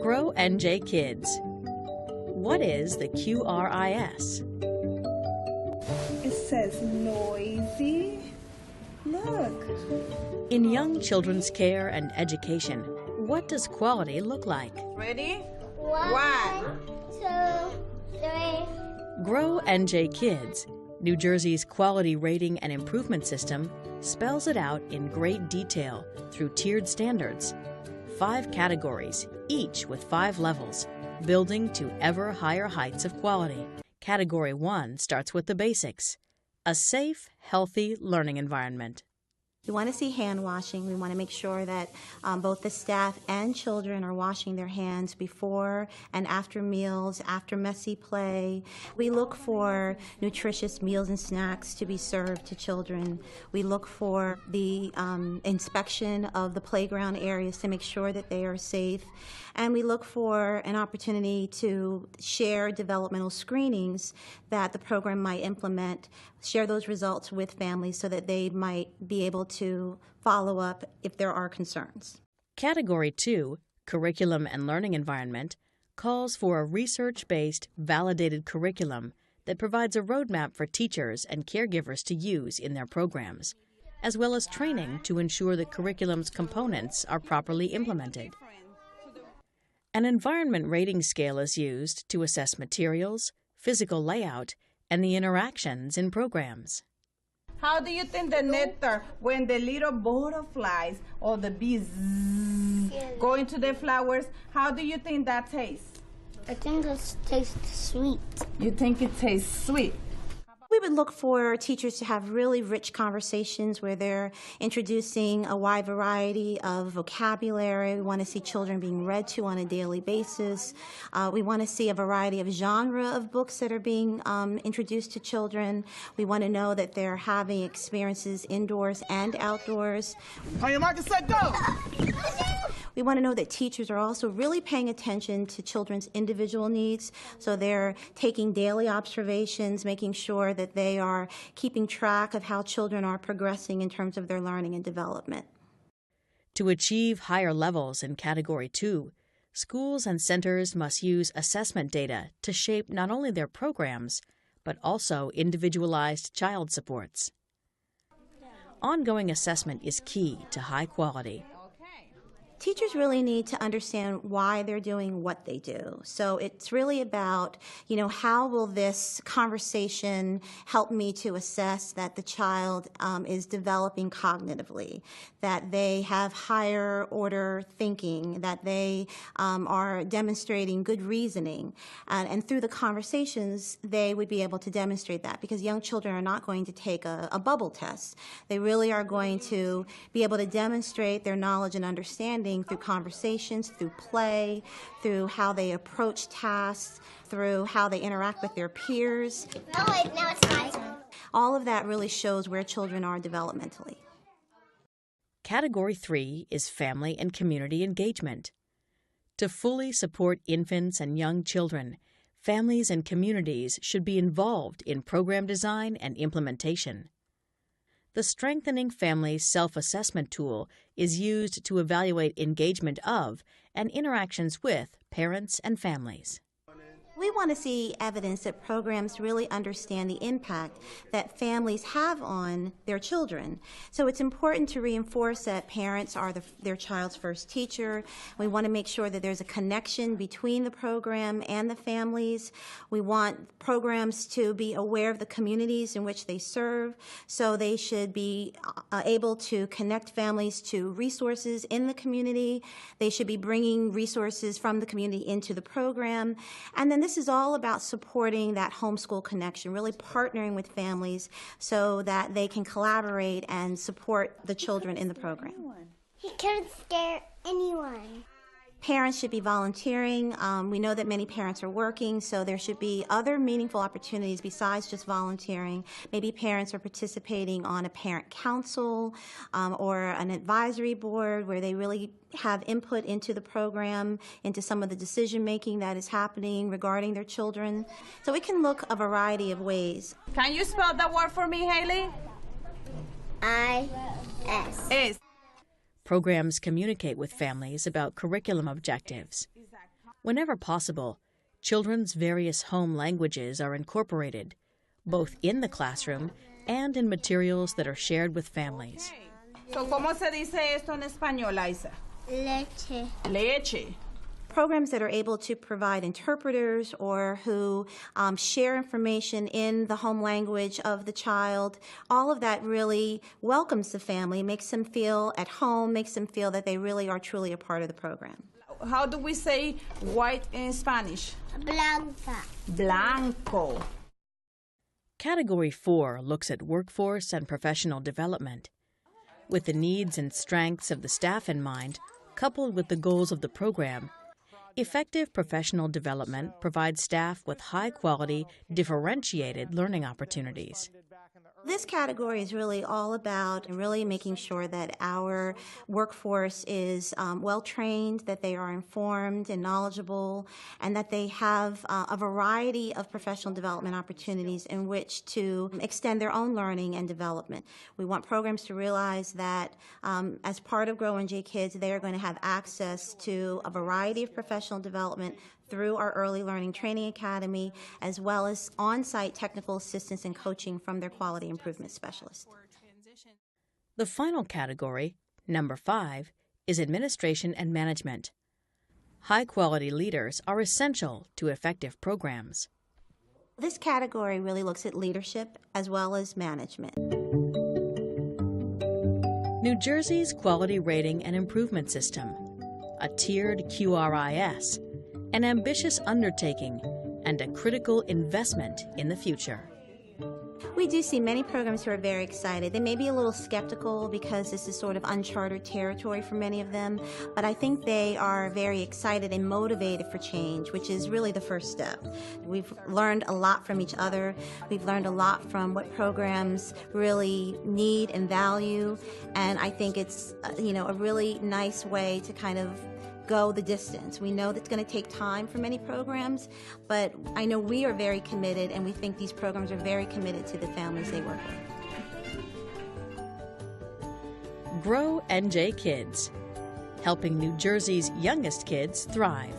Grow NJ Kids. What is the QRIS? It says noisy. Look. In young children's care and education, what does quality look like? Ready? One, 2, 3. Grow NJ Kids, New Jersey's quality rating and improvement system, spells it out in great detail through tiered standards. 5 categories, each with 5 levels, building to ever higher heights of quality. Category 1 starts with the basics: a safe, healthy learning environment. We want to see hand washing. We want to make sure that both the staff and children are washing their hands before and after meals, after messy play. We look for nutritious meals and snacks to be served to children. We look for the inspection of the playground areas to make sure that they are safe. And we look for an opportunity to share developmental screenings that the program might implement, share those results with families so that they might be able to follow up if there are concerns. Category 2, Curriculum and Learning Environment, calls for a research-based, validated curriculum that provides a roadmap for teachers and caregivers to use in their programs, as well as training to ensure the curriculum's components are properly implemented. An environment rating scale is used to assess materials, physical layout, and the interactions in programs. How do you think the nectar, when the little butterflies or the bees go into the flowers, how do you think that tastes? I think it tastes sweet. You think it tastes sweet? We would look for teachers to have really rich conversations where they're introducing a wide variety of vocabulary. We want to see children being read to on a daily basis. We want to see a variety of genre of books that are being introduced to children. We want to know that they're having experiences indoors and outdoors. On your mark, set, go! We want to know that teachers are also really paying attention to children's individual needs, so they're taking daily observations, making sure that they are keeping track of how children are progressing in terms of their learning and development. To achieve higher levels in Category 2, schools and centers must use assessment data to shape not only their programs, but also individualized child supports. Ongoing assessment is key to high quality. Teachers really need to understand why they're doing what they do. So it's really about, how will this conversation help me to assess that the child is developing cognitively, that they have higher order thinking, that they are demonstrating good reasoning. And through the conversations, they would be able to demonstrate that, because young children are not going to take a bubble test. They really are going to be able to demonstrate their knowledge and understanding through conversations, through play, through how they approach tasks, through how they interact with their peers. No, wait, now it's my turn. All of that really shows where children are developmentally. Category 3 is family and community engagement. To fully support infants and young children, families and communities should be involved in program design and implementation. The Strengthening Families Self-Assessment Tool is used to evaluate engagement of and interactions with parents and families. We want to see evidence that programs really understand the impact that families have on their children. So it's important to reinforce that parents are their child's first teacher. We want to make sure that there's a connection between the program and the families. We want programs to be aware of the communities in which they serve, so they should be able to connect families to resources in the community. They should be bringing resources from the community into the program. And then this is all about supporting that homeschool connection, really partnering with families so that they can collaborate and support the children in the program. He can't scare anyone. Parents should be volunteering. We know that many parents are working, so there should be other meaningful opportunities besides just volunteering. Maybe parents are participating on a parent council or an advisory board where they really have input into the program, into some of the decision-making that is happening regarding their children. So we can look a variety of ways. Can you spell that word for me, Haley? I-S. S. Programs communicate with families about curriculum objectives. Whenever possible, children's various home languages are incorporated, both in the classroom and in materials that are shared with families. So, ¿cómo se dice esto en español, Isa? Leche. Leche. Programs that are able to provide interpreters or who share information in the home language of the child, all of that really welcomes the family, makes them feel at home, makes them feel that they really are truly a part of the program. How do we say white in Spanish? Blanca. Blanco. Category 4 looks at workforce and professional development. With the needs and strengths of the staff in mind, coupled with the goals of the program, effective professional development provides staff with high-quality, differentiated learning opportunities. This category is really all about really making sure that our workforce is well-trained, that they are informed and knowledgeable, and that they have a variety of professional development opportunities in which to extend their own learning and development. We want programs to realize that as part of Grow NJ Kids, they are going to have access to a variety of professional development through our Early Learning Training Academy, as well as on-site technical assistance and coaching from their quality improvement specialists. The final category, number 5, is administration and management. High-quality leaders are essential to effective programs. This category really looks at leadership as well as management. New Jersey's Quality Rating and Improvement System, a tiered QRIS, an ambitious undertaking, and a critical investment in the future. We do see many programs who are very excited. They may be a little skeptical because this is sort of uncharted territory for many of them, but I think they are very excited and motivated for change, which is really the first step. We've learned a lot from each other. We've learned a lot from what programs really need and value, and I think it's a really nice way to kind of go the distance. We know that's going to take time for many programs, but I know we are very committed, and we think these programs are very committed to the families they work with. Grow NJ Kids, helping New Jersey's youngest kids thrive.